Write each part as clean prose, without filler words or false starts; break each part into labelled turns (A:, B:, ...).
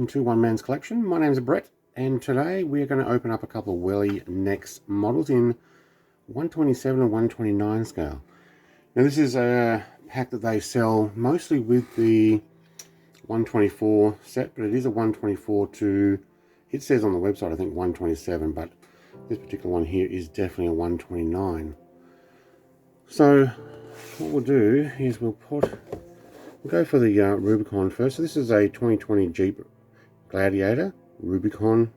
A: welcome to One Man's Collection. My name is Brett, and today we're going to open up a couple of Welly NEX models in 127 and 129 scale. Now this is a pack that they sell mostly with the 124 set, but it is a 124 to, it says on the website I think 127, but this particular one here is definitely a 129. So what we'll do is we'll go for the Rubicon first. So this is a 2020 Jeep Gladiator Rubicon.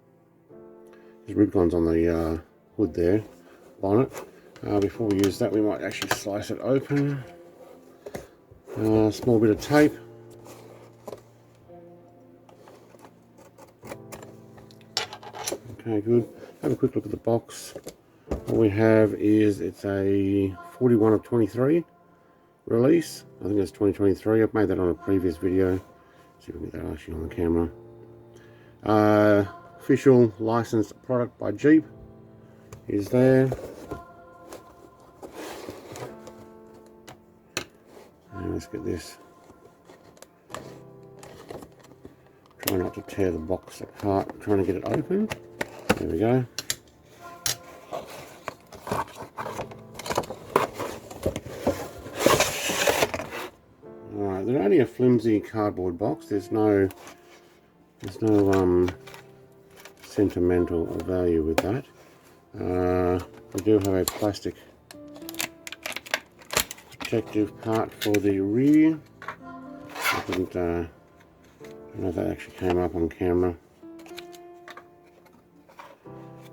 A: There's Rubicons on the hood there, bonnet. Before we use that, we might actually slice it open. Small bit of tape. Okay, good. Have a quick look at the box. What we have is it's a 41 of 23 release. I think it's 2023. I've made that on a previous video. Let's see if we can get that actually on the camera. Official licensed product by Jeep is there. And let's get this. Try not to tear the box apart. I'm trying to get it open. There we go. Alright, they're only a flimsy cardboard box. There's no sentimental value with that. We do have a plastic protective part for the rear. I don't know if that actually came up on camera.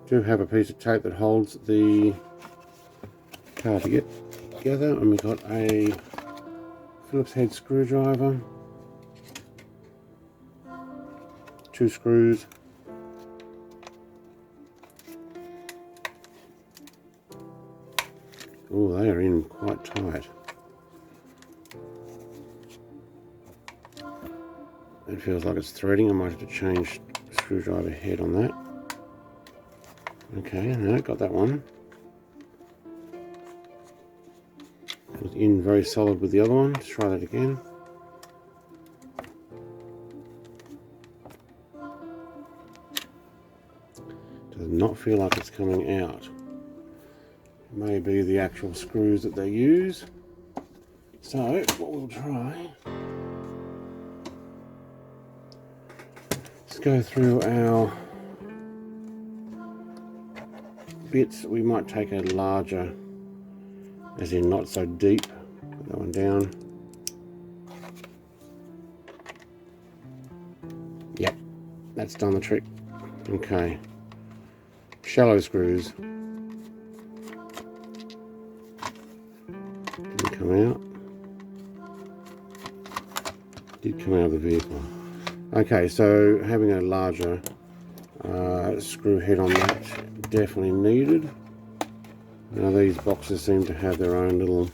A: Do have a piece of tape that holds the car together, and we've got a Phillips head screwdriver, 2 screws, oh, they are in quite tight. It feels like it's threading. I might have to change screwdriver head on that. Okay, no, got that one. It was in very solid with the other one. Let's try that again. Does not feel like it's coming out. It may be the actual screws that they use. So what we'll try, let's go through our bits. We might take a larger, as in not so deep. Put that one down. Yep, that's done the trick. Okay, shallow screws. Didn't come out. Did come out of the vehicle. Okay, so having a larger screw head on that definitely needed. Now these boxes seem to have their own little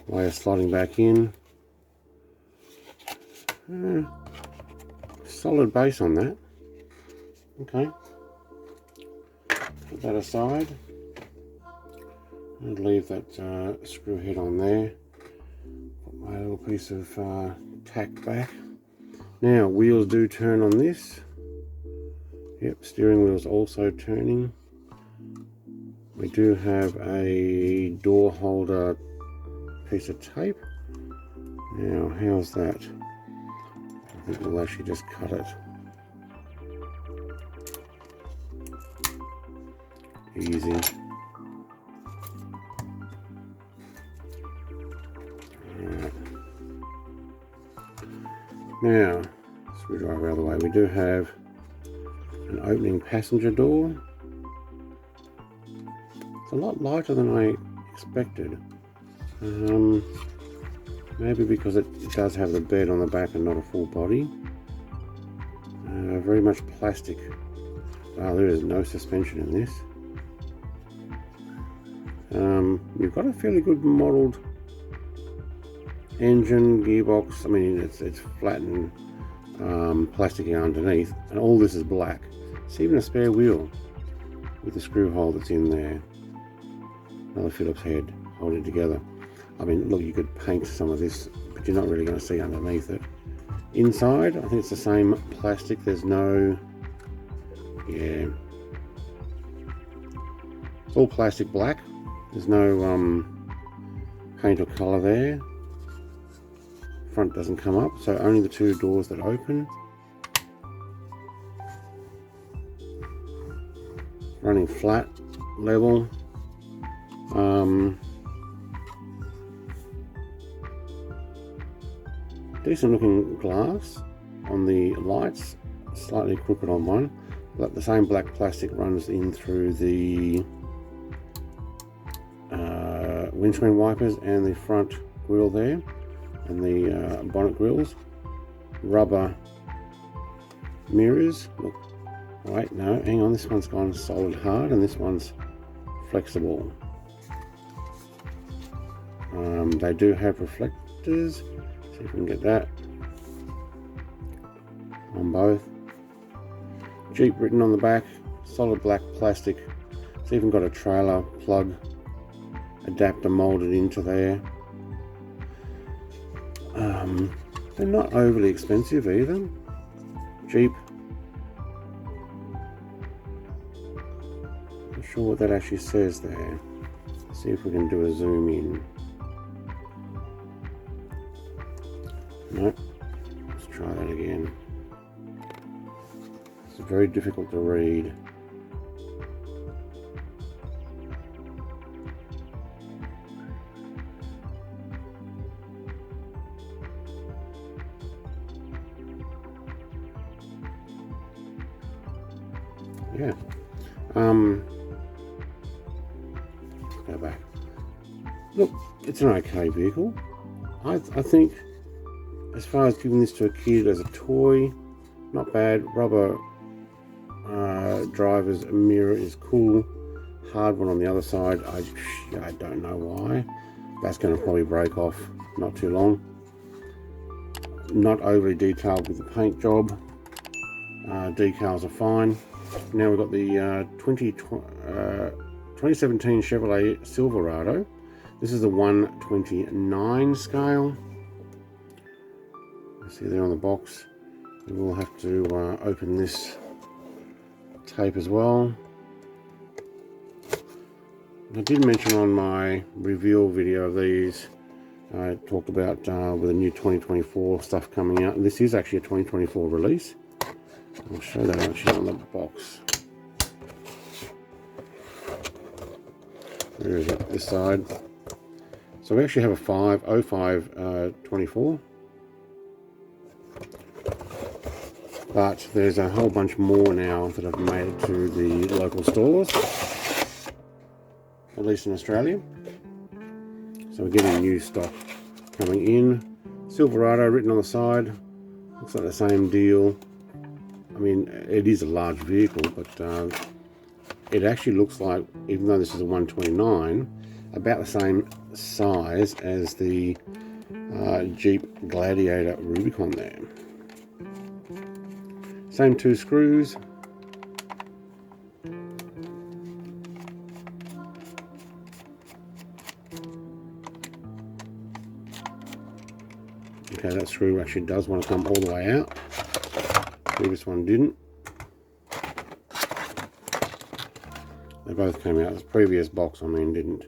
A: way of sliding back in. Solid base on that. Okay, put that aside and leave that screw head on there. Put my little piece of tack back. Now wheels do turn on this. Yep, steering wheel's also turning. We do have a door holder piece of tape. Now, how's that? I think we'll actually just cut it. Easy. Alright. Now, screwdriver out of the way. We do have an opening passenger door. It's a lot lighter than I expected. Maybe because it does have the bed on the back and not a full body. Very much plastic. Wow, there is no suspension in this. You've got a fairly good modelled engine, gearbox. I mean, it's flat and plasticky underneath, and all this is black. It's even a spare wheel with the screw hole that's in there. Another Phillips head holding it together. I mean, look, you could paint some of this, but you're not really going to see underneath it. Inside, I think it's the same plastic. There's no, yeah, it's all plastic black. There's no paint or colour there. Front doesn't come up, so only the two doors that open. Running flat, level. Decent looking glass on the lights, slightly crooked on one, but the same black plastic runs in through the windscreen wipers and the front grille there, and the bonnet grills. Rubber mirrors. Look, wait, no, hang on, this one's gone solid hard and this one's flexible. They do have reflectors. See if we can get that on both. Jeep written on the back, solid black plastic. It's even got a trailer plug adapter molded into there. They're not overly expensive either. Jeep. Not sure what that actually says there. See if we can do a zoom in. Nope. Let's try that again. It's very difficult to read. Yeah. Let's go back. Look, it's an okay vehicle. I think, as far as giving this to a kid as a toy, not bad. Rubber driver's mirror is cool. Hard one on the other side. I don't know why. That's going to probably break off not too long. Not overly detailed with the paint job. Decals are fine. Now we've got the 2017 Chevrolet Silverado. This is the 1/29 scale. You see there on the box. We will have to open this tape as well. I did mention on my reveal video of these, I talked about with the new 2024 stuff coming out. And this is actually a 2024 release. I'll show that actually on the box. Where is it? This side. So we actually have a 50524. But there's a whole bunch more now that have made it to the local stores, at least in Australia. So we're getting new stock coming in. Silverado written on the side. Looks like the same deal. I mean, it is a large vehicle, but it actually looks like, even though this is a 129, about the same size as the Jeep Gladiator Rubicon there. Same two screws. Okay, that screw actually does want to come all the way out. Previous one didn't. They both came out. The previous box, I mean, didn't.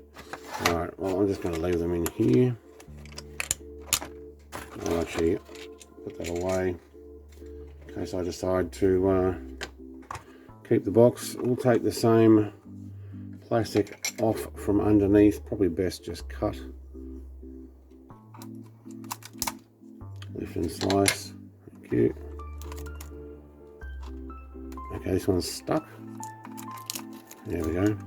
A: Alright, well, I'm just going to leave them in here. I'll actually put that away in case I decide to keep the box. We'll take the same plastic off from underneath. Probably best just cut. Lift and slice. Thank you. Okay, this one's stuck. There we go.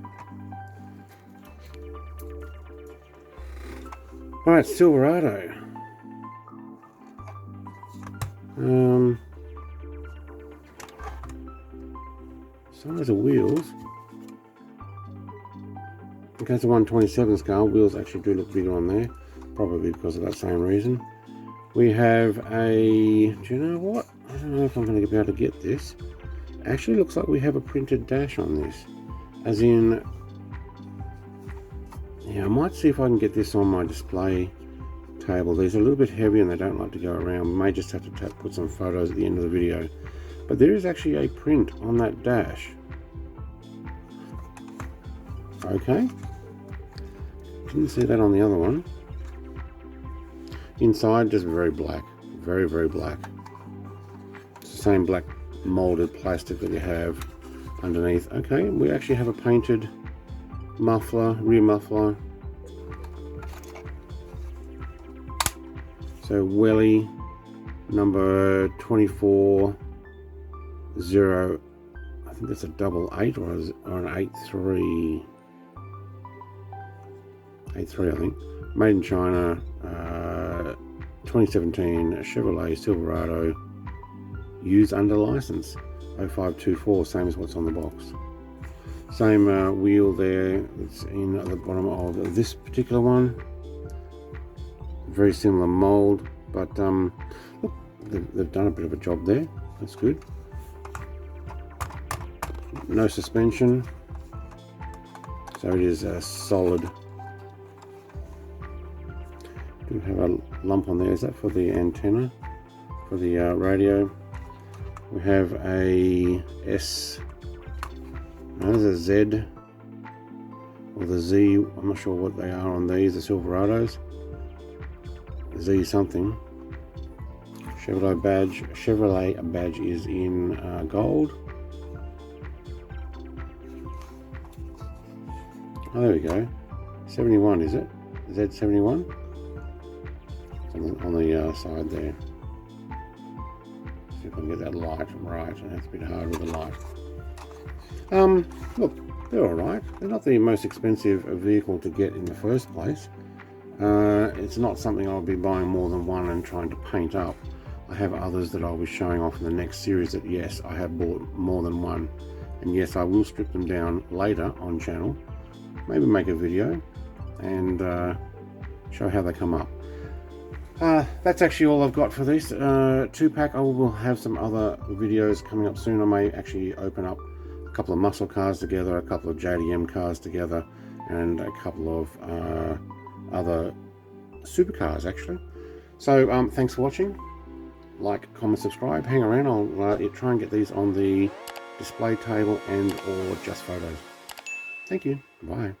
A: Alright, Silverado. Size of wheels. In case of 127 scale, wheels actually do look bigger on there. Probably because of that same reason. We have a... Do you know what? I don't know if I'm going to be able to get this. Actually looks like we have a printed dash on this. As in... Yeah, I might see if I can get this on my display table. These are a little bit heavy and they don't like to go around. We may just have to put some photos at the end of the video. But there is actually a print on that dash. Okay. Didn't see that on the other one. Inside, just very black. Very, very black. It's the same black molded plastic that you have underneath. Okay, we actually have a painted muffler, rear muffler. So Welly number 24 0, I think that's a 88 or an 83. 83, I think. Made in China, 2017 Chevrolet Silverado, used under license, 0524, same as what's on the box. Same wheel there that's in at the bottom of this particular one. Very similar mold, but look, they've done a bit of a job there. That's good. No suspension, so it is a solid. Do have a lump on there. Is that for the antenna, for the radio? We have a S. No, there's a Z or the Z. I'm not sure what they are on these. The Silverados. Z something. Chevrolet badge is in gold. Oh, there we go. 71, is it? Z71. On the side there. See if I can get that light right. And that's a bit hard with the light. Look, they're alright. They're not the most expensive vehicle to get in the first place. It's not something I'll be buying more than one and trying to paint up. I have others that I'll be showing off in the next series that yes, I have bought more than one. And yes, I will strip them down later on channel. Maybe make a video and show how they come up. That's actually all I've got for this 2-pack. I will have some other videos coming up soon. I may actually open up a couple of muscle cars together, a couple of JDM cars together, and a couple of other supercars actually. So thanks for watching. Like, comment, subscribe, hang around. I'll try and get these on the display table and or just photos. Thank you. Bye.